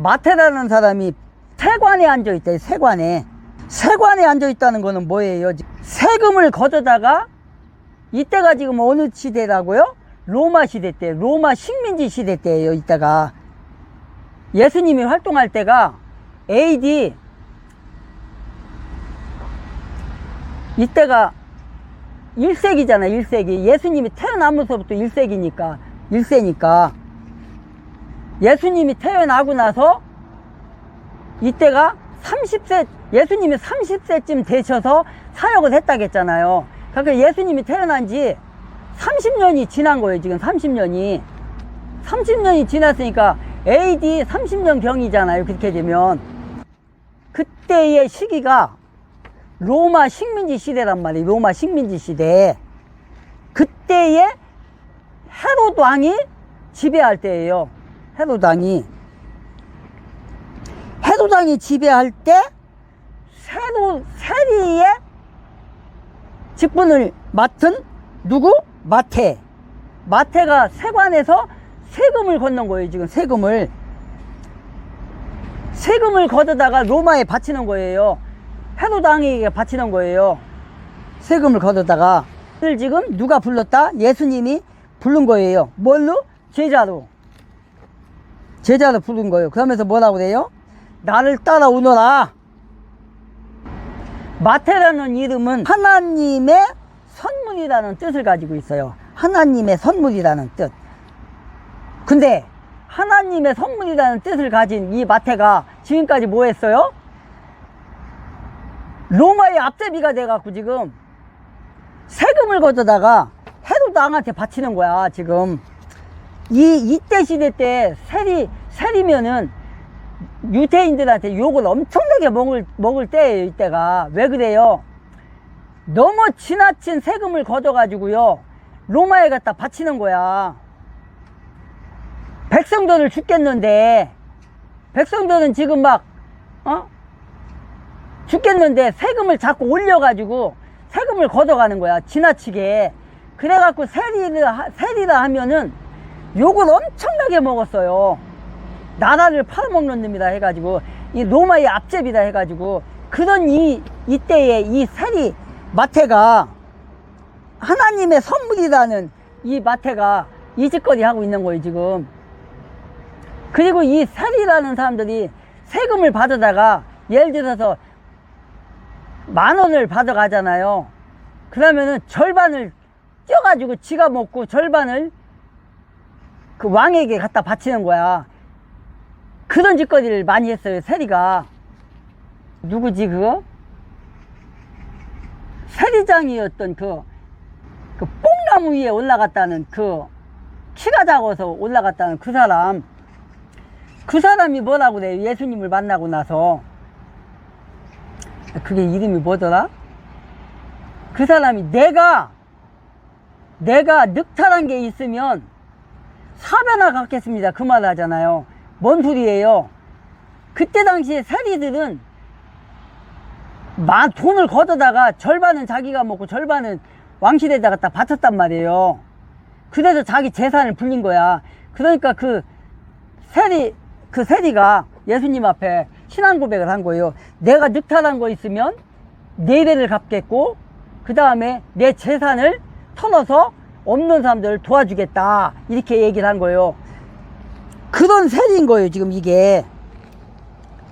마태라는 사람이 세관에 앉아있대. 세관에 앉아있다는 거는 뭐예요? 세금을 걷어다가, 이때가 지금 어느 시대라고요? 로마 시대 때, 로마 식민지 시대 때예요. 이때가 예수님이 활동할 때가 AD, 이때가 1세기잖아. 1세기. 예수님이 태어나면서부터 1세기니까 1세니까 예수님이 태어나고 나서 이때가 30세, 예수님이 30세쯤 되셔서 사역을 했다겠잖아요. 그러니까 예수님이 태어난 지 30년이 지난 거예요. 지금 30년이 지났으니까 AD 30년 경이잖아요. 그렇게 되면 그때의 시기가 로마 식민지 시대란 말이에요. 로마 식민지 시대. 그때에 헤롯 왕이 지배할 때예요. 헤롯 왕이 지배할 때 세리의 직분을 맡은 누구? 마태가 세관에서 세금을 걷는 거예요. 지금 세금을 걷어다가 로마에 바치는 거예요. 헤롯 왕에게 바치는 거예요. 세금을 걷어다가. 지금 누가 불렀다? 예수님이 부른 거예요. 뭘로? 제자로 부른 거예요. 그러면서 뭐라고 그래요? 나를 따라오너라. 마태라는 이름은 하나님의 선물이라는 뜻을 가지고 있어요. 하나님의 선물이라는 뜻. 근데 하나님의 선물이라는 뜻을 가진 이 마태가 지금까지 뭐 했어요? 로마의 앞제비가 돼갖고 지금 세금을 걷어다가 헤롯 왕한테 바치는 거야. 지금 이때 시대 때 세리면은 유대인들한테 욕을 엄청나게 먹을 때예요. 이때가. 왜 그래요? 너무 지나친 세금을 걷어가지고요 로마에 갖다 바치는 거야. 백성들을 죽겠는데, 백성들은 지금 막 죽겠는데 세금을 자꾸 올려가지고 세금을 걷어가는 거야. 지나치게. 그래갖고 세리라 하면은 욕을 엄청나게 먹었어요. 나라를 팔아먹는 놈이다 해가지고, 이 로마의 앞제비다 해가지고. 그런 이때의 이 세리 마태가, 하나님의 선물이라는 이 마태가 이 짓거리 하고 있는 거예요. 지금. 그리고 이 세리라는 사람들이 세금을 받아다가 예를 들어서 10,000원을 받아가잖아요. 그러면은 절반을 쪄가지고 지가 먹고 절반을 그 왕에게 갖다 바치는 거야. 그런 짓거리를 많이 했어요. 세리가. 누구지 그거? 세리장이었던 그 뽕나무 위에 올라갔다는, 그 키가 작아서 올라갔다는 그 사람이 뭐라고 그래요? 예수님을 만나고 나서. 그게 이름이 뭐더라? 그 사람이 내가 늑탈한 게 있으면 사배나 갖겠습니다. 그 말 하잖아요. 뭔 소리예요? 그때 당시에 세리들은 돈을 걷어다가 절반은 자기가 먹고 절반은 왕실에다 갖다 바쳤단 말이에요. 그래서 자기 재산을 불린 거야. 그러니까 그 세리가 예수님 앞에 신앙 고백을 한 거예요. 내가 늑탈한 거 있으면 4배를 갚겠고, 그 다음에 내 재산을 털어서 없는 사람들을 도와주겠다. 이렇게 얘기를 한 거예요. 그런 세리인 거예요. 지금 이게.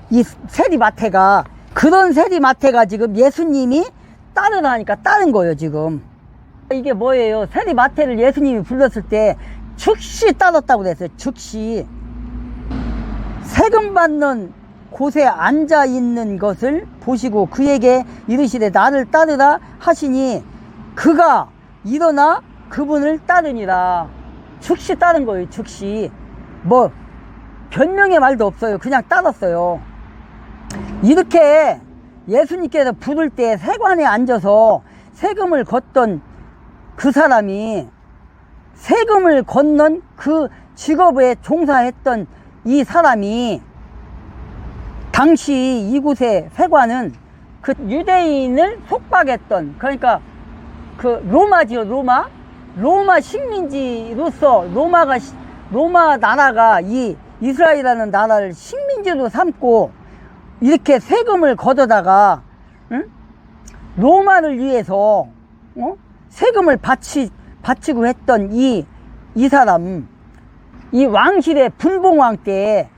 이 세리 마태가. 그런 세리 마태가 지금 예수님이 따르라니까 따른 거예요. 지금. 이게 뭐예요? 세리 마태를 예수님이 불렀을 때 즉시 따랐다고 그랬어요. 즉시. 세금 받는 곳에 앉아 있는 것을 보시고 그에게 이르시되 나를 따르라 하시니 그가 일어나 그분을 따르니라. 즉시 따른 거예요. 즉시. 뭐 변명의 말도 없어요. 그냥 따랐어요. 이렇게 예수님께서 부를 때 세관에 앉아서 세금을 걷던 그 사람이, 세금을 걷는 그 직업에 종사했던 이 사람이, 당시 이곳의 세관은 그 유대인을 속박했던, 그러니까 그 로마지요. 로마 식민지로서 로마 나라가 이 이스라엘이라는 나라를 식민지로 삼고 이렇게 세금을 걷어다가, 응? 로마를 위해서 세금을 바치고 했던 이 사람, 이 왕실의 분봉왕 때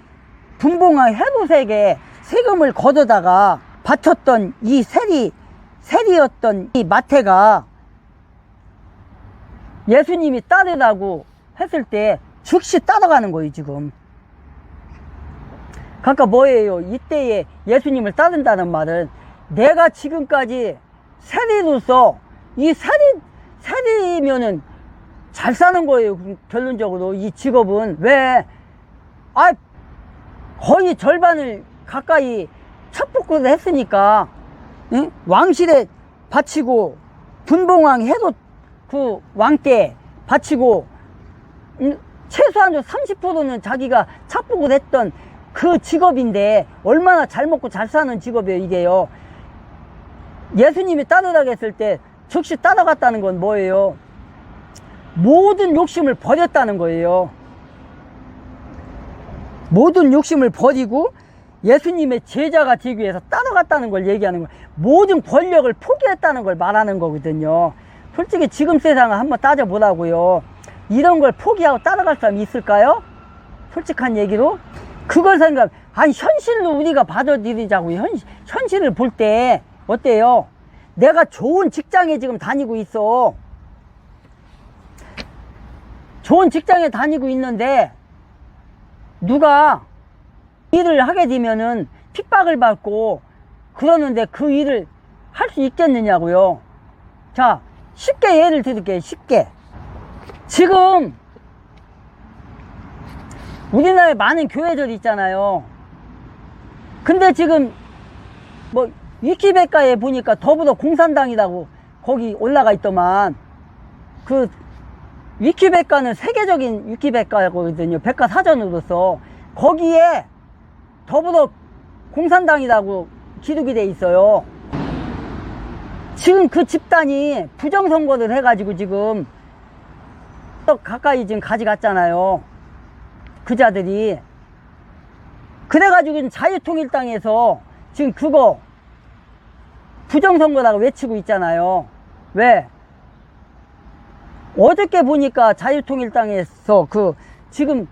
분봉왕 헤롯에게 세금을 걷어다가 바쳤던 이 세리였던 이 마태가 예수님이 따르라고 했을 때 즉시 따라가는 거예요, 지금. 그러니까 뭐예요? 이때에 예수님을 따른다는 말은 내가 지금까지 세리로서 이 세리면은 잘 사는 거예요, 결론적으로. 이 직업은. 왜? 거의 절반을 가까이 첩복으로 했으니까, 응? 왕실에 바치고, 분봉왕 헤롯 그 왕께 바치고, 최소한 30%는 자기가 첩복을 했던 그 직업인데, 얼마나 잘 먹고 잘 사는 직업이에요, 이게요. 예수님이 따르라고 했을 때, 즉시 따라갔다는 건 뭐예요? 모든 욕심을 버렸다는 거예요. 모든 욕심을 버리고 예수님의 제자가 되기 위해서 따라갔다는 걸 얘기하는 거예요. 모든 권력을 포기했다는 걸 말하는 거거든요. 솔직히 지금 세상을 한번 따져보라고요. 이런 걸 포기하고 따라갈 사람이 있을까요? 솔직한 얘기로. 그걸 아니, 현실로 우리가 받아들이자고요. 현실을 볼 때 어때요? 내가 좋은 직장에 지금 다니고 있어. 좋은 직장에 다니고 있는데 누가 일을 하게 되면은 핍박을 받고 그러는데 그 일을 할 수 있겠느냐고요. 자, 쉽게 예를 들을게요. 쉽게. 지금 우리나라에 많은 교회들이 있잖아요. 근데 지금 뭐 위키백과에 보니까 더불어 공산당이라고 거기 올라가 있더만. 그 위키백과는 세계적인 위키백과거든요. 백과사전으로서. 거기에 더불어 공산당이라고 기록이 돼 있어요. 지금 그 집단이 부정선거를 해가지고 지금 가까이 지금 가져갔잖아요. 그자들이. 그래가지고 자유통일당에서 지금 그거 부정선거라고 외치고 있잖아요. 왜? 어저께 보니까 자유통일당에서 지금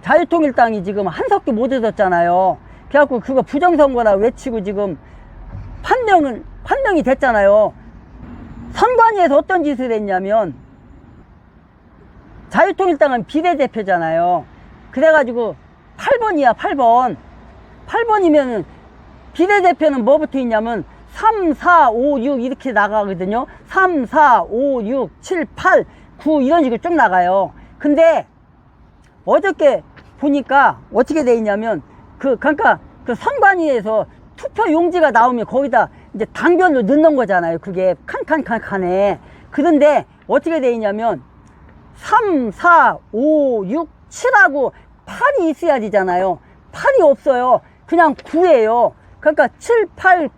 자유통일당이 지금 한석도 못 얻었잖아요. 그래갖고 그거 부정선거라고 외치고 지금 판명이 됐잖아요. 선관위에서 어떤 짓을 했냐면, 자유통일당은 비례대표잖아요. 그래가지고 8번이야, 8번. 8번이면은 비례대표는 뭐부터 있냐면 3, 4, 5, 6 이렇게 나가거든요. 3, 4, 5, 6, 7, 8, 9 이런 식으로 쭉 나가요. 근데 어저께 보니까 어떻게 돼 있냐면 그러니까 그 선관위에서 투표 용지가 나오면 거기다 이제 당별로 넣는 거잖아요. 그게 칸칸칸칸에. 그런데 어떻게 돼 있냐면 3, 4, 5, 6, 7하고 8이 있어야 되잖아요. 8이 없어요. 그냥 9예요. 그러니까 7, 8,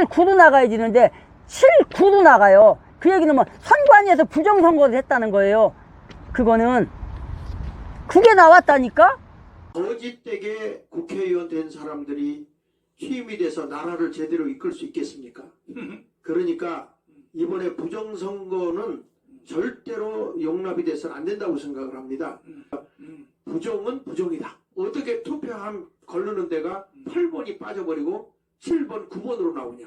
9로 나가야 되는데 7, 9로 나가요. 그 얘기는 뭐 선관위에서 부정선거를 했다는 거예요. 그거는 그게 나왔다니까? 거짓되게 국회의원 된 사람들이 취임이 돼서 나라를 제대로 이끌 수 있겠습니까? 그러니까 이번에 부정선거는 절대로 용납이 돼서는 안 된다고 생각을 합니다. 부정은 부정이다. 어떻게 투표함 걸르는 데가 8번이 빠져버리고 7번, 9번으로 나오냐.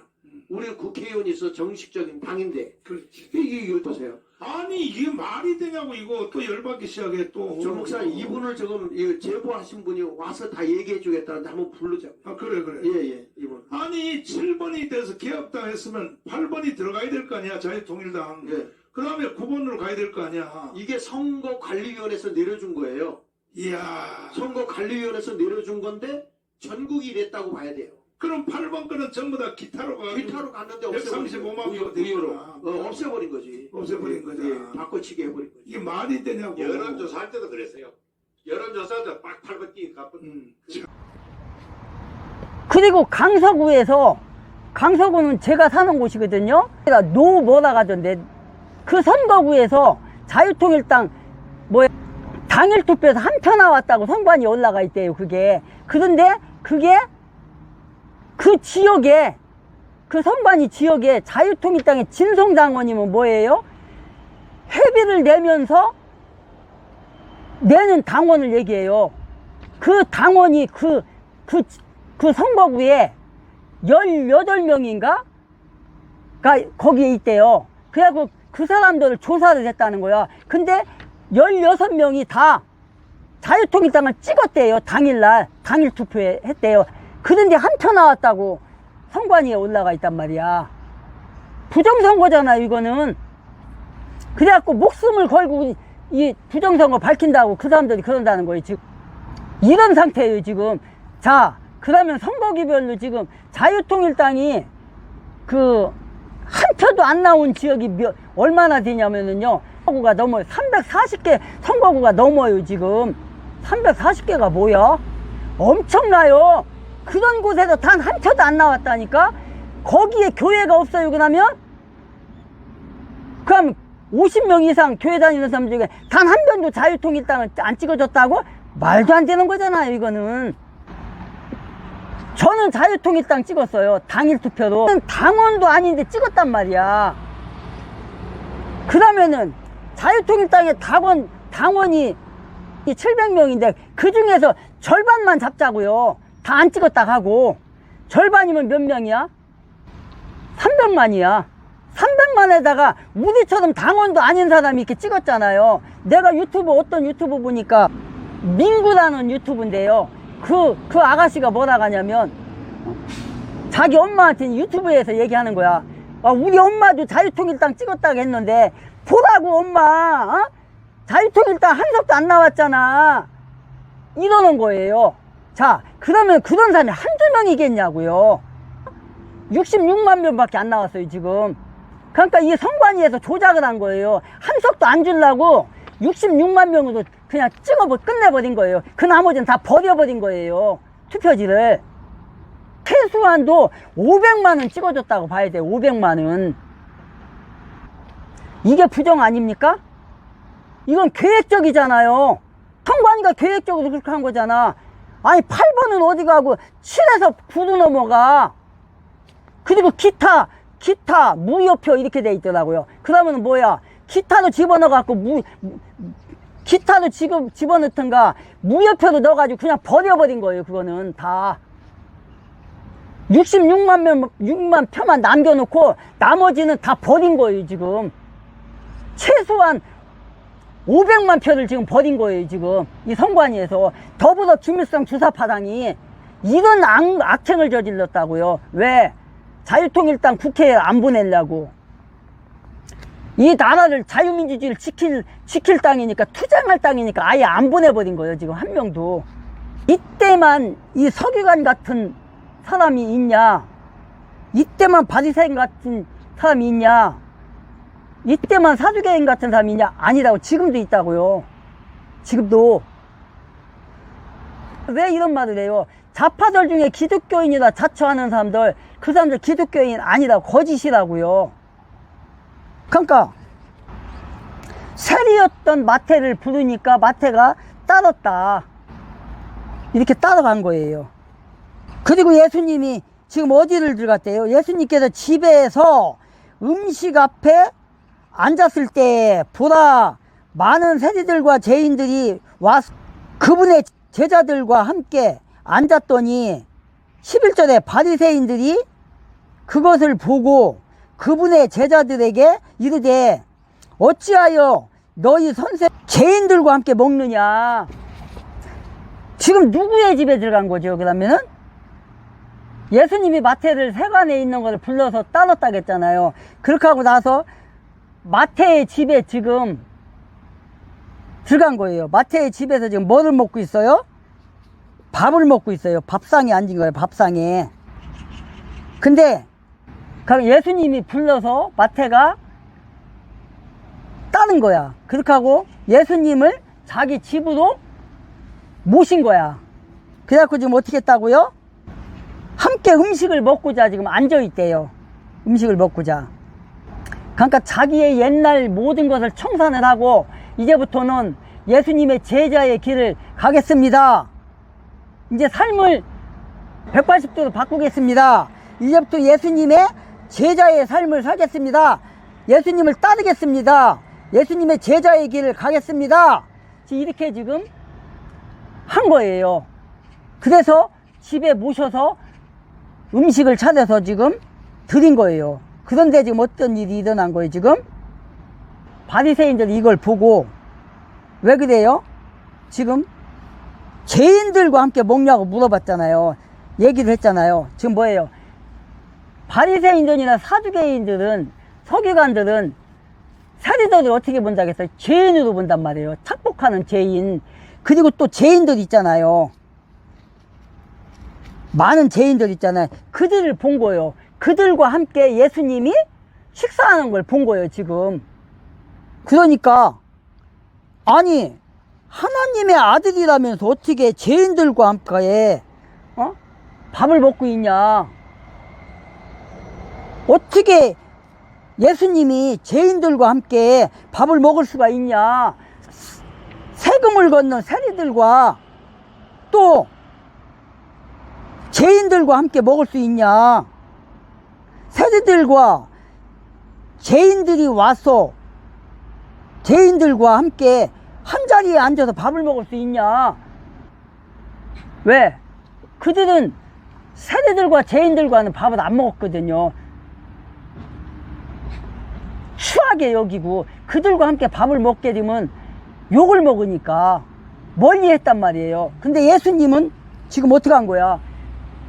우리 국회의원이 있어 정식적인 당인데. 그렇지. 이게 어떠세요? 아니 이게 말이 되냐고. 이거 또 열받기 시작해 또. 조 목사님, 이분을 지금 제보하신 분이 와서 다 얘기해 주겠다는데 한번 부르자고. 아 그래. 예, 이분. 아니 7번이 돼서 개혁당 했으면 8번이 들어가야 될 거 아니야. 자유통일당. 예. 그 다음에 9번으로 가야 될 거 아니야. 이게 선거관리위원회에서 내려준 거예요. 이야. 선거관리위원회에서 내려준 건데 전국이 이랬다고 봐야 돼요. 그럼 8번 거는 전부 다 기타로 갔는데 없애버린 135만 원 우유로 되잖아. 없애버린 거지. 없애버린 거잖아. 예, 바꿔치기 해버린 거지. 이게 말이 되냐고. 여론조사할 때도 그랬어요. 여론조사할 때 빡 8번 뛰기 가뿐. 그리고 강서구는 제가 사는 곳이거든요. 뭐라 가던데 그 선거구에서 자유통일당 당일 투표에서 한 표 나왔다고 선관위 올라가 있대요, 그게. 그런데 그게 그 지역에, 그 선관위 지역에 자유통일당의 진성당원이면 뭐예요? 회비를 내면서 내는 당원을 얘기해요. 그 당원이 그 선거구에 18명인가? 가 거기에 있대요. 그래갖고 그 사람들을 조사를 했다는 거야. 근데 16명이 다 자유통일당을 찍었대요. 당일날 당일 투표에 했대요. 그런데 한 표 나왔다고 선관위에 올라가 있단 말이야. 부정선거잖아 이거는. 그래갖고 목숨을 걸고 이 부정선거 밝힌다고 그 사람들이 그런다는 거예요 지금. 이런 상태예요 지금. 자, 그러면 선거기별로 지금 자유통일당이 그 한 표도 안 나온 지역이 얼마나 되냐면은요, 선거구가 넘어요. 340개 선거구가 넘어요 지금. 340개가 뭐야? 엄청나요. 그런 곳에서 단 한 표도 안 나왔다니까. 거기에 교회가 없어요. 그러면 50명 이상 교회 다니는 사람 중에 단 한 명도 자유통일당을 안 찍어줬다고? 말도 안 되는 거잖아요 이거는. 저는 자유통일당 찍었어요. 당일 투표로. 당원도 아닌데 찍었단 말이야. 그러면은 자유통일당의 당원이 700명인데 그 중에서 절반만 잡자고요. 다 안 찍었다 하고. 절반이면 몇 명이야? 300만이야. 300만에다가 우리처럼 당원도 아닌 사람이 이렇게 찍었잖아요. 내가 어떤 유튜브 보니까 민구라는 유튜브인데요. 그 아가씨가 뭐라 하냐면 자기 엄마한테 유튜브에서 얘기하는 거야. 우리 엄마도 자유통일당 찍었다고 했는데 보라고 엄마, 어? 자유통일당 한 석도 안 나왔잖아 이러는 거예요. 자, 그러면 그런 사람이 한두 명이겠냐고요. 66만 명밖에 안 나왔어요 지금. 그러니까 이 선관위에서 조작을 한 거예요. 한 석도 안 주려고 66만 명으로 그냥 끝내버린 거예요. 그 나머지는 다 버려버린 거예요 투표지를. 최소한도 500만은 찍어줬다고 봐야 돼요. 500만은. 이게 부정 아닙니까? 이건 계획적이잖아요. 선관위가 계획적으로 그렇게 한 거잖아. 아니 8번은 어디 가고 7에서 9로 넘어가. 그리고 기타 무효표 이렇게 돼 있더라고요. 그러면 뭐야, 기타도 집어넣어 갖고 기타도 지금 집어넣든가 무효표도 넣어가지고 그냥 버려버린 거예요. 그거는 다 6만 표만 남겨놓고 나머지는 다 버린 거예요 지금. 최소한 500만 표를 지금 버린 거예요 지금 이 선관위에서. 더불어 김일성 주사파당이 이런 악행을 저질렀다고요. 왜? 자유통일당 국회에 안 보내려고. 이 나라를 자유민주주의를 지킬 땅이니까, 투쟁할 땅이니까 아예 안 보내버린 거예요 지금 한 명도. 이때만 이 서기관 같은 사람이 있냐? 이때만 바리새인 같은 사람이 있냐? 이때만 사두개인 같은 사람이 있냐? 아니라고. 지금도 있다고요. 지금도. 왜 이런 말을 해요? 좌파들 중에 기독교인이라 자처하는 사람들, 그 사람들 기독교인 아니라고, 거짓이라고요. 그러니까 세리였던 마태를 부르니까 마태가 따랐다, 이렇게 따라간 거예요. 그리고 예수님이 지금 어디를 들어갔대요? 예수님께서 집에서 음식 앞에 앉았을 때 보라, 많은 세리들과 죄인들이 와서 그분의 제자들과 함께 앉았더니 11절에 바리새인들이 그것을 보고 그분의 제자들에게 이르되 어찌하여 너희 선생 죄인들과 함께 먹느냐. 지금 누구의 집에 들어간 거죠? 그러면은 예수님이 마태를 세관에 있는 것을 불러서 따랐다고 했잖아요. 그렇게 하고 나서 마태의 집에 지금 들어간 거예요. 마태의 집에서 지금 뭐를 먹고 있어요? 밥을 먹고 있어요. 밥상에 앉은 거예요. 밥상에. 근데 예수님이 불러서 마태가 따는 거야. 그렇게 하고 예수님을 자기 집으로 모신 거야. 그래갖고 지금 어떻게 했다고요? 함께 음식을 먹고자 지금 앉아있대요. 음식을 먹고자. 그러니까 자기의 옛날 모든 것을 청산을 하고 이제부터는 예수님의 제자의 길을 가겠습니다. 이제 삶을 180도로 바꾸겠습니다. 이제부터 예수님의 제자의 삶을 살겠습니다. 예수님을 따르겠습니다. 예수님의 제자의 길을 가겠습니다. 이렇게 지금 한 거예요. 그래서 집에 모셔서 음식을 차려서 지금 드린 거예요. 그런데 지금 어떤 일이 일어난 거예요, 지금? 바리새인들이 이걸 보고 왜 그래요? 지금 죄인들과 함께 먹냐고 물어봤잖아요. 얘기를 했잖아요. 지금 뭐예요? 바리새인들이나 사두개인들은, 서기관들은 사리들을 어떻게 본다겠어요? 죄인으로 본단 말이에요. 착복하는 죄인. 그리고 또 죄인들 있잖아요. 많은 죄인들 있잖아요. 그들을 본 거예요. 그들과 함께 예수님이 식사하는 걸 본 거예요, 지금. 그러니까 아니 하나님의 아들이라면서 어떻게 죄인들과 함께 밥을 먹고 있냐? 어떻게 예수님이 죄인들과 함께 밥을 먹을 수가 있냐? 세금을 걷는 세리들과 또 죄인들과 함께 먹을 수 있냐? 세리들과 죄인들이 와서 죄인들과 함께 한 자리에 앉아서 밥을 먹을 수 있냐? 왜? 그들은 세리들과 죄인들과는 밥을 안 먹었거든요. 추하게 여기고 그들과 함께 밥을 먹게 되면 욕을 먹으니까 멀리 했단 말이에요. 근데 예수님은 지금 어떻게 한 거야?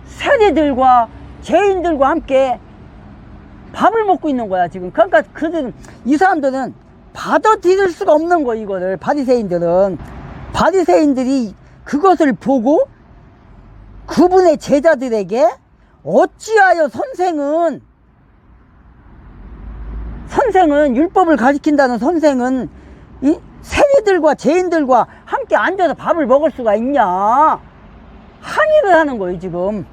세리들과 죄인들과 함께 밥을 먹고 있는 거야, 지금. 그러니까 그들은, 이 사람들은 받아들일 수가 없는 거, 이거를. 바리새인들은. 바리새인들이 그것을 보고 그분의 제자들에게 어찌하여 선생은 율법을 가리킨다는 선생은 이 세리들과 죄인들과 함께 앉아서 밥을 먹을 수가 있냐? 항의를 하는 거예요, 지금.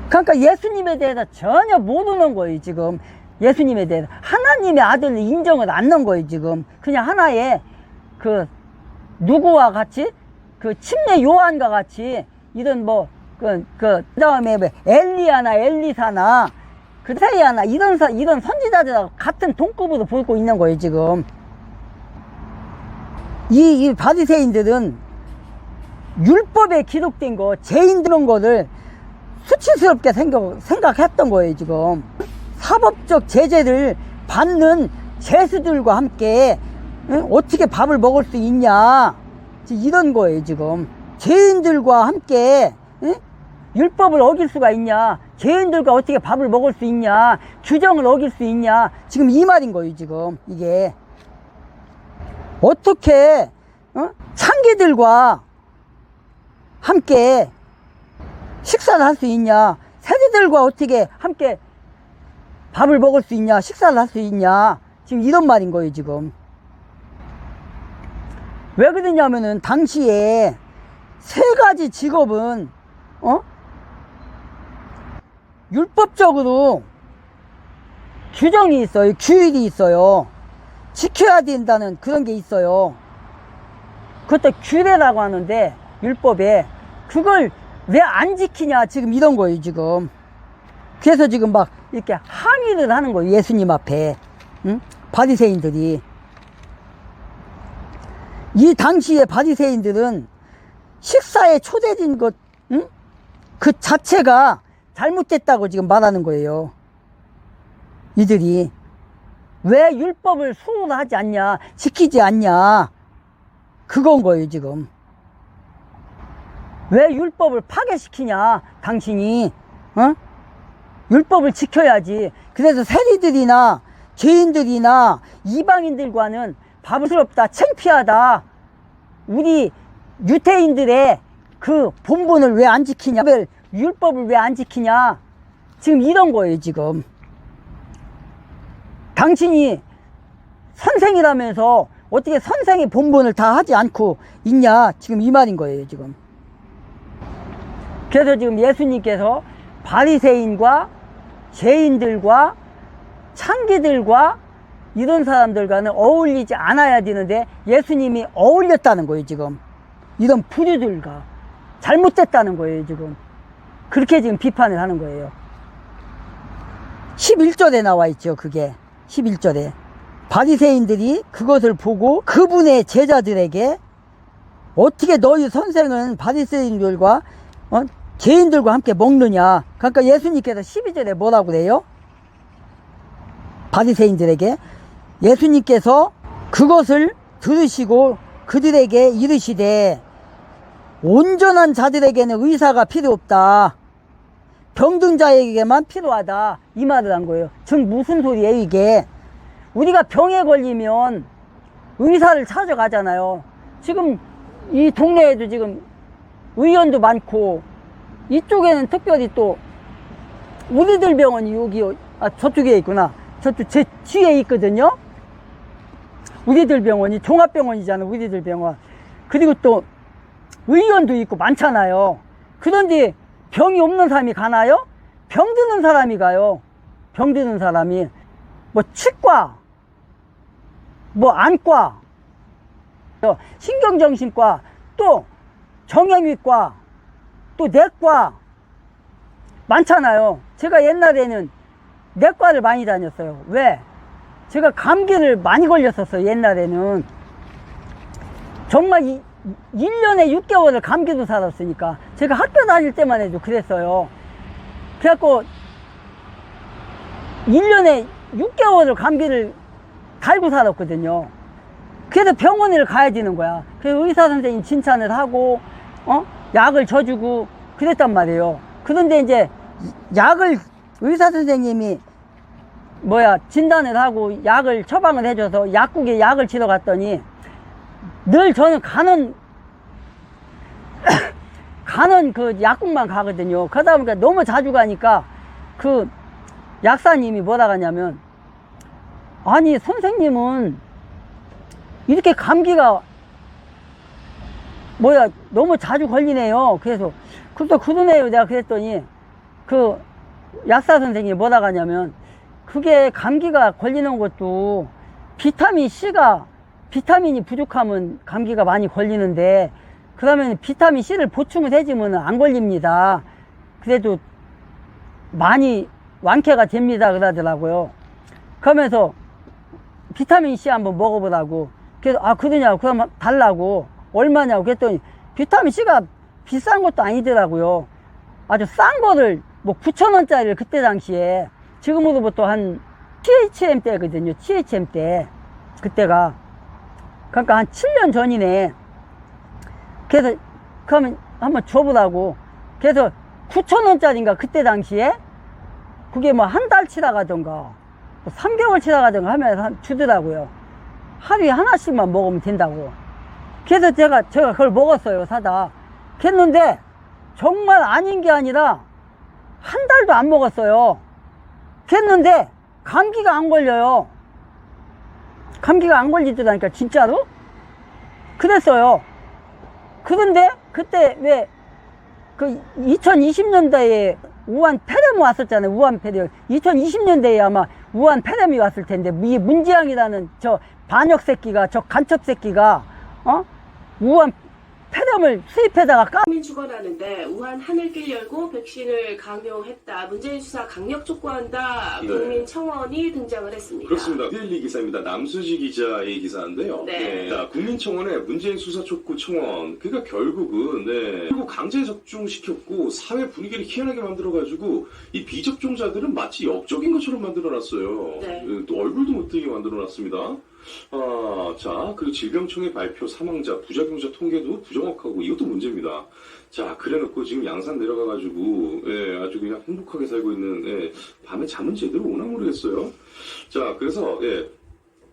그러니까 예수님에 대해서 전혀 모르는 거예요, 지금. 예수님에 대해서 하나님의 아들을 인정을 안 넣은 거예요, 지금. 그냥 하나의 누구와 같이 침례 요한과 같이 이런 그다음에 엘리야나 엘리사나 그사야나 이런 선지자들하고 같은 동급으로 보고 있는 거예요, 지금. 이 바리새인들은 율법에 기록된 거, 죄인 들은 거를 수치스럽게 생각했던 거예요, 지금. 사법적 제재를 받는 죄수들과 함께 어떻게 밥을 먹을 수 있냐, 이런 거예요, 지금. 죄인들과 함께 율법을 어길 수가 있냐, 죄인들과 어떻게 밥을 먹을 수 있냐, 규정을 어길 수 있냐, 지금 이 말인 거예요, 지금. 이게 어떻게 창기들과 함께 식사를 할 수 있냐, 세리들과 어떻게 함께 밥을 먹을 수 있냐, 식사를 할 수 있냐, 지금 이런 말인 거예요, 지금. 왜 그러냐면은 당시에 세 가지 직업은 율법적으로 규정이 있어요. 규율이 있어요. 지켜야 된다는 그런 게 있어요. 그것도 규례라고 하는데, 율법에 그걸 왜 안 지키냐, 지금 이런 거예요, 지금. 그래서 지금 막 이렇게 항의를 하는 거예요, 예수님 앞에. 바리새인들이. 이 당시에 바리새인들은 식사에 초대된 것, 그 자체가 잘못됐다고 지금 말하는 거예요. 이들이 왜 율법을 수호하지 않냐, 지키지 않냐, 그건 거예요, 지금. 왜 율법을 파괴시키냐, 당신이. 율법을 지켜야지. 그래서 세리들이나 죄인들이나 이방인들과는 바보스럽다, 창피하다, 우리 유태인들의 그 본분을 왜 안 지키냐, 율법을 왜 안 지키냐, 지금 이런 거예요, 지금. 당신이 선생이라면서 어떻게 선생의 본분을 다 하지 않고 있냐, 지금 이 말인 거예요, 지금. 그래서 지금 예수님께서 바리새인과 죄인들과 창기들과 이런 사람들과는 어울리지 않아야 되는데 예수님이 어울렸다는 거예요, 지금. 이런 부류들과 잘못됐다는 거예요, 지금. 그렇게 지금 비판을 하는 거예요. 11절에 나와 있죠, 그게. 11절에. 바리새인들이 그것을 보고 그분의 제자들에게 어떻게 너희 선생은 바리새인들과 죄인들과 함께 먹느냐. 그러니까 예수님께서 12절에 뭐라고 그래요? 바리새인들에게 예수님께서 그것을 들으시고 그들에게 이르시되 온전한 자들에게는 의사가 필요 없다. 병든 자에게만 필요하다. 이 말을 한 거예요. 즉 무슨 소리예요 이게? 우리가 병에 걸리면 의사를 찾아가잖아요. 지금 이 동네에도 지금 의원도 많고 이쪽에는 특별히 또 우리들 병원이 여기 저쪽에 있구나. 저쪽 제 뒤에 있거든요. 우리들 병원이 종합병원이잖아. 우리들 병원. 그리고 또 의원도 있고 많잖아요. 그런데 병이 없는 사람이 가나요? 병 드는 사람이 가요. 병 드는 사람이 뭐 치과, 뭐 안과, 신경정신과, 또 정형외과, 또 내과 많잖아요. 제가 옛날에는 내과를 많이 다녔어요. 왜? 제가 감기를 많이 걸렸었어요. 옛날에는 정말 1년에 6개월을 감기도 살았으니까 제가 학교 다닐 때만 해도 그랬어요. 그래갖고 1년에 6개월을 감기를 달고 살았거든요. 그래서 병원을 가야 되는 거야. 그래서 의사 선생님 진찰을 하고 약을 줘주고 그랬단 말이에요. 그런데 이제 약을 의사 선생님이 진단을 하고 약을 처방을 해줘서 약국에 약을 치러 갔더니 늘 저는 가는 그 약국만 가거든요. 그러다 보니까 너무 자주 가니까 그 약사님이 뭐라 하냐면, 아니 선생님은 이렇게 감기가 너무 자주 걸리네요. 그래서 그러네요. 내가 그랬더니 그 약사 선생님이 뭐라 하냐면, 그게 감기가 걸리는 것도 비타민이 부족하면 감기가 많이 걸리는데, 그러면 비타민 C를 보충을 해주면 안 걸립니다. 그래도 많이 완쾌가 됩니다. 그러더라고요. 그러면서 비타민 C 한번 먹어보라고. 그래서 그러냐고. 그럼 달라고. 얼마냐고. 그랬더니 비타민 C가 비싼 것도 아니더라고요. 아주 싼 거를 9,000원짜리를 그때 당시에, 지금으로부터 한 THM 때거든요. THM 때. 그때가. 그러니까 한 7년 전이네. 그래서 그러면 한번 줘보라고. 그래서 9,000원짜리인가 그때 당시에 그게 한 달 치다가던가 3개월 치다가던가 하면서 주더라고요. 하루에 하나씩만 먹으면 된다고. 그래서 제가 그걸 먹었어요. 사다. 그랬는데 정말 아닌 게 아니라 한 달도 안 먹었어요. 그랬는데 감기가 안 걸려요. 감기가 안 걸리더라니까 진짜로. 그랬어요. 그런데 그때 왜 그 2020년대에 우한 폐렴이 왔었잖아요. 우한 폐렴. 2020년대에 아마 우한 폐렴이 왔을 텐데, 이 문지양이라는 저 반역 새끼가, 저 간첩 새끼가 우한 폐렴을 수입해다가 국민 죽어나는데 우한 하늘길 열고 백신을 강요했다. 문재인 수사 강력 촉구한다. 네. 국민청원이 등장을 했습니다. 그렇습니다. 데일리 기사입니다. 남수지 기자의 기사인데요. 네. 자, 국민청원에 문재인 수사 촉구 청원. 그러니까 결국은 결국 강제 접종시켰고 사회 분위기를 희한하게 만들어가지고 이 비접종자들은 마치 역적인 것처럼 만들어놨어요. 네. 또 얼굴도 못 뜨게 만들어놨습니다. 자, 그리고 질병청의 발표 사망자, 부작용자 통계도 부정확하고 이것도 문제입니다. 자, 그래놓고 지금 양산 내려가가지고 아주 그냥 행복하게 살고 있는 밤에 잠은 제대로 오나 모르겠어요. 자, 그래서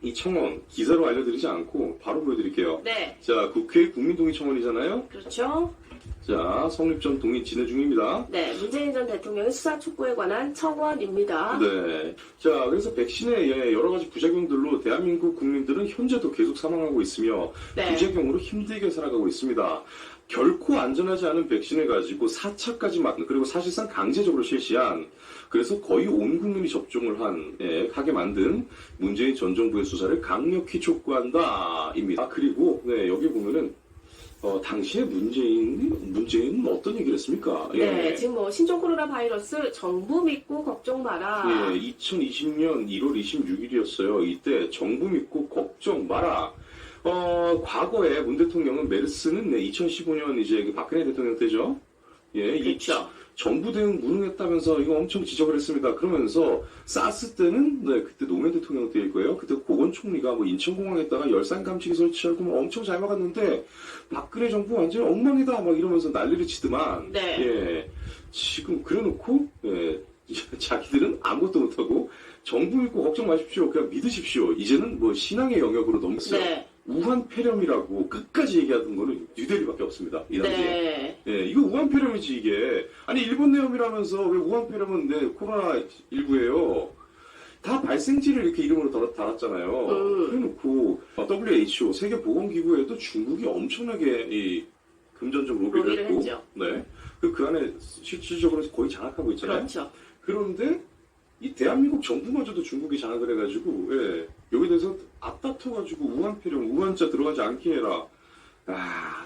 이 청원 기사로 알려드리지 않고 바로 보여드릴게요. 네. 자, 국회 국민동의 청원이잖아요. 그렇죠. 자, 성립전 동의 진행 중입니다. 네, 문재인 전 대통령의 수사 촉구에 관한 청원입니다. 네. 자, 그래서 백신의 여러 가지 부작용들로 대한민국 국민들은 현재도 계속 사망하고 있으며 네. 부작용으로 힘들게 살아가고 있습니다. 결코 안전하지 않은 백신을 가지고 4차까지 맞는, 그리고 사실상 강제적으로 실시한, 그래서 거의 온 국민이 접종을 하게 만든 문재인 전 정부의 수사를 강력히 촉구한다. 입니다. 그리고, 네, 여기 보면은, 당시에 문재인은 어떤 얘기를 했습니까? 네, 지금 뭐 신종 코로나 바이러스 정부 믿고 걱정 마라. 예, 2020년 1월 26일이었어요. 이때 정부 믿고 걱정 마라. 과거에 문 대통령은 메르스는 2015년 이제 그 박근혜 대통령 때죠. 예, 그렇죠. 정부 대응 무능했다면서 이거 엄청 지적을 했습니다. 그러면서 사스 때는 그때 노무현 대통령 때일 거예요. 그때 고건 총리가 뭐 인천공항에다가 열산 감지기 설치하고 뭐 엄청 잘 막았는데 박근혜 정부 완전히 엉망이다 막 이러면서 난리를 치더만. 네. 예, 지금 그래놓고 자기들은 아무것도 못하고 정부 믿고 걱정 마십시오. 그냥 믿으십시오. 이제는 뭐 신앙의 영역으로 넘었어요. 네. 우한 폐렴이라고 끝까지 얘기하던 거는 뉴델리밖에 없습니다. 이 당시에. 네. 예, 이거 우한 폐렴이지 이게. 아니 일본 내염이라면서 왜 우한 폐렴은 코로나 19예요. 다 발생지를 이렇게 이름으로 달았잖아요. 그래놓고 WHO 세계보건기구에도 중국이 엄청나게 이 금전적 로비를 했고, 했죠. 네, 그 안에 실질적으로 거의 장악하고 있잖아요. 그렇죠. 그런데 이 대한민국 정부마저도 중국이 장악을 해가지고 여기에 대해서 앞다퉈가지고 우한폐렴 우한자 들어가지 않게 해라.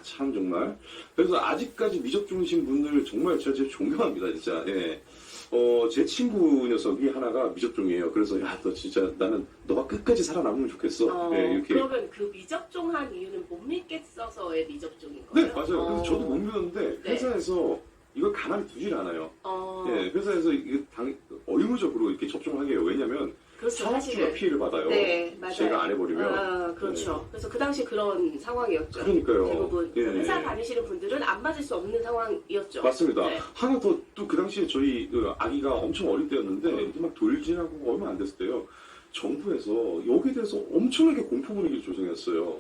참 정말. 그래서 아직까지 미접종이신 분들 정말 제가 제일 존경합니다 진짜. 예. 제 친구 녀석이 하나가 미접종이에요. 그래서 너 진짜 나는 너가 끝까지 살아남으면 좋겠어. 예, 이렇게. 그러면 그 미접종한 이유는 못 믿겠어서의 미접종인 거예요? 네 맞아요. 그래서 저도 못 믿었는데 네. 회사에서 이걸 가만히 두질 않아요. 예, 회사에서 이게 의무적으로 이렇게 접종하게 해요. 왜냐면 그렇죠, 사업주가 사실은. 피해를 받아요. 네, 맞아요. 제가 안 해버리면. 그렇죠. 그래서 그 당시 그런 상황이었죠. 그러니까요. 대부분 예. 회사 다니시는 분들은 안 맞을 수 없는 상황이었죠. 맞습니다. 네. 하나 더 또 그 당시에 저희 아기가 엄청 어릴 때였는데 이렇게 막 돌진하고 얼마 안 됐을 때요. 정부에서 여기에 대해서 엄청나게 공포 분위기를 조성했어요.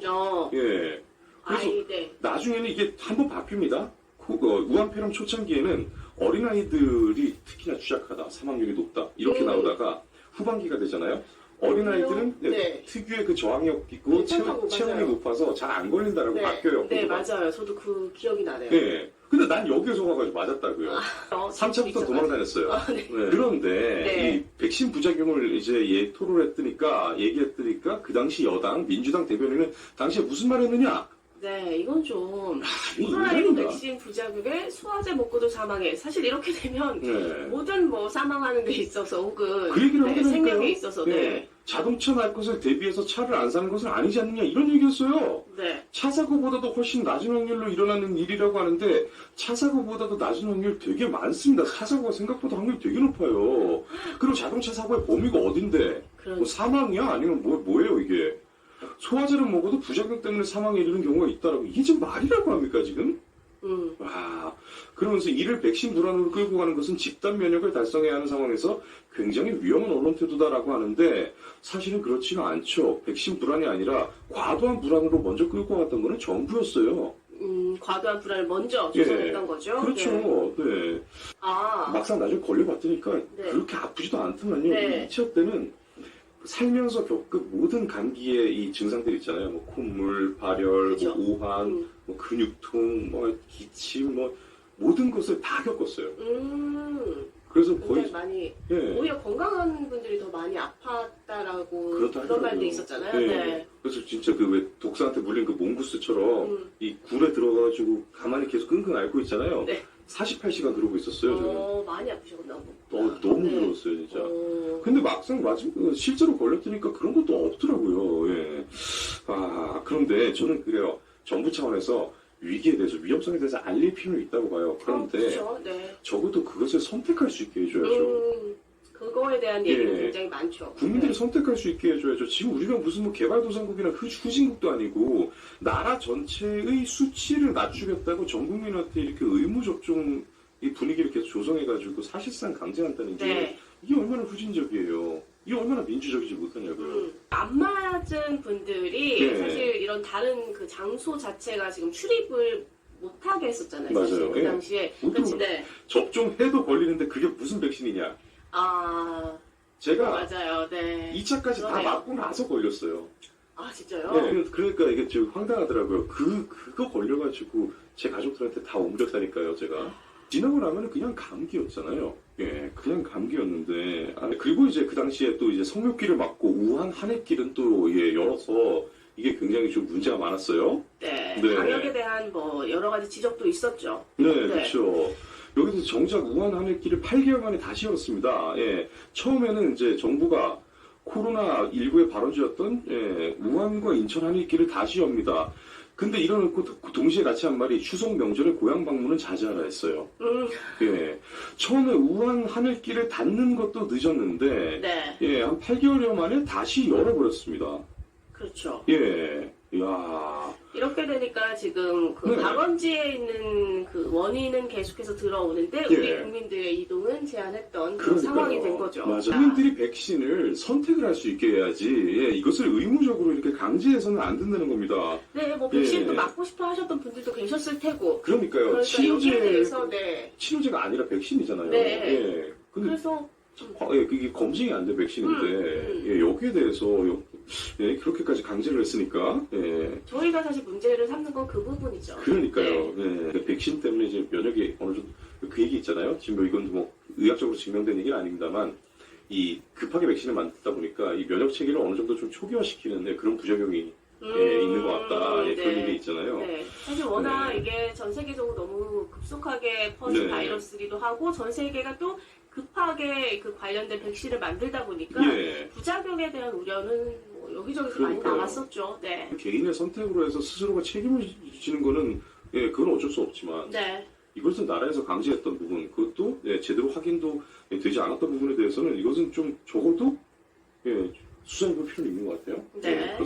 예. 그래서 네. 나중에는 이게 한번 바뀝니다. 우한폐렴 초창기에는 어린아이들이 특히나 취약하다, 사망률이 높다 이렇게 나오다가 후반기가 되잖아요. 어린아이들은 네. 특유의 그 저항력 있고 괜찮다고, 체온이 맞아요. 높아서 잘 안 걸린다라고 바뀌어요. 네, 보도가. 맞아요. 저도 그 기억이 나네요. 네. 근데 난 여기에서 와가지고 맞았다고요. 3차부터 도망다녔어요. 네. 그런데 네. 이 백신 부작용을 이제 얘기했더니까 그 당시 여당 민주당 대변인은 당시에 무슨 말 했느냐? 네, 이건 좀 이거 코로나19 이상합니다. 백신 부작용에 소화제 먹고도 사망해. 사실 이렇게 되면 네. 모든 뭐 사망하는 데 있어서 혹은 그 얘기를 하더라니까요. 생명에 있어서 네. 자동차 날 것을 대비해서 차를 안 사는 것은 아니지 않느냐 이런 얘기였어요. 네. 차 사고보다도 훨씬 낮은 확률로 일어나는 일이라고 하는데 차 사고보다도 낮은 확률 되게 많습니다. 차 사고가 생각보다 확률이 되게 높아요. 그리고 자동차 사고의 범위가 어딘데? 뭐 사망이야? 아니면 뭐예요 이게? 소화제를 먹어도 부작용 때문에 사망에 이르는 경우가 있다라고 이게 지금 말이라고 합니까 지금? 와, 그러면서 이를 백신 불안으로 끌고 가는 것은 집단 면역을 달성해야 하는 상황에서 굉장히 위험한 언론 태도다라고 하는데 사실은 그렇지가 않죠. 백신 불안이 아니라 과도한 불안으로 먼저 끌고 갔던 거는 정부였어요. 과도한 불안을 먼저 조성했던 거죠. 그렇죠. 네. 막상 나중에 걸려봤더니까 네. 그렇게 아프지도 않더만요. 네. 2차 때는 살면서 겪은 모든 감기의 이 증상들 있잖아요. 뭐 콧물, 발열, 그렇죠. 뭐 오한, 뭐 근육통, 뭐 기침, 뭐 모든 것을 다 겪었어요. 그래서 거의 굉장히 많이 예. 오히려 건강한 분들이 더 많이 아팠다라고 그렇다 그런 말도 하더라고요. 있었잖아요. 예. 네. 그래서 진짜 그 왜 독사한테 물린 그 몽구스처럼 이 굴에 들어가가지고 가만히 계속 끙끙 앓고 있잖아요. 네. 48시간 그러고 있었어요. 저는. 많이 아프셨나 보다. 너무 네. 힘들었어요 진짜. 근데 막상 실제로 걸렸으니까 그런 것도 없더라고요. 예. 그런데 저는 그래요. 정부 차원에서 위기에 대해서 위험성에 대해서 알릴 필요는 있다고 봐요. 그런데 그렇죠. 네. 적어도 그것을 선택할 수 있게 해줘야죠. 그거에 대한 얘기는 예. 굉장히 많죠. 국민들이 선택할 수 있게 해줘야죠. 지금 우리가 무슨 뭐 개발도상국이나 후진국도 아니고 나라 전체의 수치를 낮추겠다고 전 국민한테 이렇게 의무 접종 이 분위기를 계속 조성해가지고 사실상 강제한다는 게 네. 이게 얼마나 후진적이에요. 이게 얼마나 민주적이지 못하냐고요. 안 맞은 분들이 네. 사실 이런 다른 그 장소 자체가 지금 출입을 못하게 했었잖아요. 맞아요. 사실 그 예. 당시에. 보통 네. 접종해도 걸리는데 그게 무슨 백신이냐. 아, 제가 맞아요. 네. 2차까지 다 그러네요. 맞고 나서 걸렸어요. 아, 진짜요? 네, 그러니까 이게 좀 황당하더라고요. 그거 걸려가지고 제 가족들한테 다 옮겼다니까요, 제가. 지나고 나면 그냥 감기였잖아요. 예, 그냥 감기였는데. 그리고 이제 그 당시에 또 이제 성묘길을 막고 우한 한해길은 또 예, 열어서 이게 굉장히 좀 문제가 많았어요. 네. 네. 방역에 대한 뭐 여러 가지 지적도 있었죠. 네, 네. 그렇죠. 여기서 정작 우한 한해길을 8개월 만에 다시 열었습니다. 예, 처음에는 이제 정부가 코로나19의 발원지였던 예, 우한과 인천 한해길을 다시 엽니다. 근데 이러놓고 동시에 같이 한 말이 추석 명절에 고향 방문은 자제하라 했어요. 예, 처음에 우한 하늘길을 닫는 것도 늦었는데 네. 예, 한 8개월여 만에 다시 열어버렸습니다. 그렇죠. 예, 이야, 이렇게 되니까 지금 그 네. 발원지에 있는 그 원인은 계속해서 들어오는데 예. 우리 국민들의 이동은 제한했던 그런 그러니까요. 상황이 된 거죠. 맞아. 국민들이 백신을 선택을 할 수 있게 해야지. 예, 이것을 의무적으로 이렇게 강제해서는 안 된다는 겁니다. 네, 뭐 백신도 예. 맞고 싶어 하셨던 분들도 계셨을 테고. 그러니까요. 그러니까 여기에 대해서 네. 치료제가 아니라 백신이잖아요. 네. 예. 근데 그래서 좀 예, 그게 검증이 안 된 백신인데 예, 여기에 대해서 예, 그렇게까지 강제를 했으니까 예, 저희가 사실 문제를 삼는 건 그 부분이죠. 그러니까요. 네. 예, 백신 때문에 이제 면역이 어느 정도 그 얘기 있잖아요. 지금 뭐 이건 뭐 의학적으로 증명된 얘기는 아닙니다만 이 급하게 백신을 만들다 보니까 이 면역 체계를 어느 정도 좀 초기화시키는 예, 그런 부작용이 예, 있는 것 같다. 예, 그런 네. 얘기 있잖아요. 네. 사실 워낙 네. 이게 전 세계적으로 너무 급속하게 퍼진 네. 바이러스기도 하고 전 세계가 또 급하게 그 관련된 백신을 만들다 보니까 예. 부작용에 대한 우려는 뭐 여기저기서 많이 그러니까요. 나왔었죠. 네. 개인의 선택으로 해서 스스로가 책임을 지는 거는 예, 그건 어쩔 수 없지만 네. 이것은 나라에서 강제했던 부분, 그것도 예, 제대로 확인도 예, 되지 않았던 부분에 대해서는 이것은 좀 적어도 예, 수사해볼 필요는 있는 것 같아요. 네. 예, 그렇습니다.